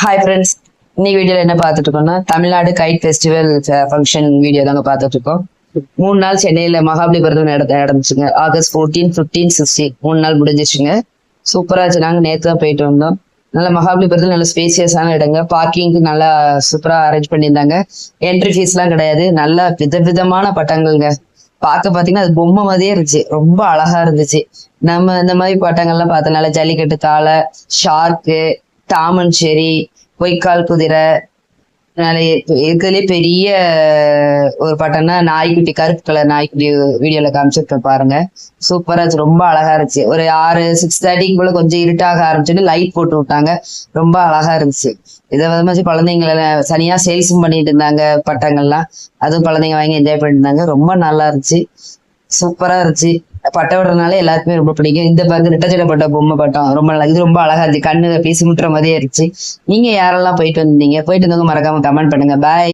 Hi friends, இன்னைக்கு வீடியோல என்ன பார்த்துட்டு இருக்கோம்னா Tamil Nadu guide festival function video தாங்க பார்த்துட்டு இருக்கோம். 3 நாள் சென்னையில மகாபலிபுரத்தில் நடந்துச்சுங்க. ஆகஸ்ட் 14, 15, 16 3 நாள் முடிஞ்சிச்சுங்க. சூப்பரா இருந்துச்சு. நாங்க நேற்று தான் போயிட்டு வந்தோம். நல்ல மகாபலிபுரத்தில் நல்ல ஸ்பேசியஸான இடங்க, பார்க்கிங்க்கு நல்லா சூப்பரா அரேஞ்ச் பண்ணியிருந்தாங்க. என்ட்ரி ஃபீஸ் எல்லாம் கிடையாது. நல்ல விதவிதமான பட்டங்கள்ங்க. பாத்தீங்கன்னா அது பொம்மை மாதிரியே இருந்துச்சு. ரொம்ப அழகா இருந்துச்சு. நம்ம இந்த மாதிரி பட்டங்கள்லாம் பார்த்தனால ஜல்லிக்கட்டு தாளை, ஷார்க்கு, டாமன் செரி, பொய்க்கால் குதிரை, இருக்கிறதுலே பெரிய ஒரு பட்டம்னா நாய்க்குட்டி, கருப்பு கலர் நாய்க்குட்டி வீடியோல காமிச்சிருக்கேன் பாருங்க. சூப்பரா இருந்துச்சு. ரொம்ப அழகா இருந்துச்சு. ஒரு 6-6:30 போல கொஞ்சம் இருட்டாக ஆரம்பிச்சுட்டு லைட் போட்டு விட்டாங்க. ரொம்ப அழகா இருந்துச்சு. இதை வந்து குழந்தைங்களை தனியா சேல்ஸும் பண்ணிட்டு இருந்தாங்க பட்டங்கள்லாம். அதுவும் குழந்தைங்க வாங்கி என்ஜாய் பண்ணிட்டு இருந்தாங்க. ரொம்ப நல்லா இருந்துச்சு. சூப்பரா இருந்துச்சு. பட்டை விடுறதுனால எல்லாருக்குமே ரொம்ப பிடிக்கும். இந்த பாருங்க ரெட்டச்சடை பட்ட பொம்மை பட்டம் ரொம்ப நல்லா, இது ரொம்ப அழகா இருந்துச்சு. கண்ணு பேசி முட்டுற மாதிரியே இருந்துச்சு. நீங்க யாரெல்லாம் போயிட்டு வந்தீங்க? போயிட்டு வந்தவங்க மறக்காம கமெண்ட் பண்ணுங்க. பாய்.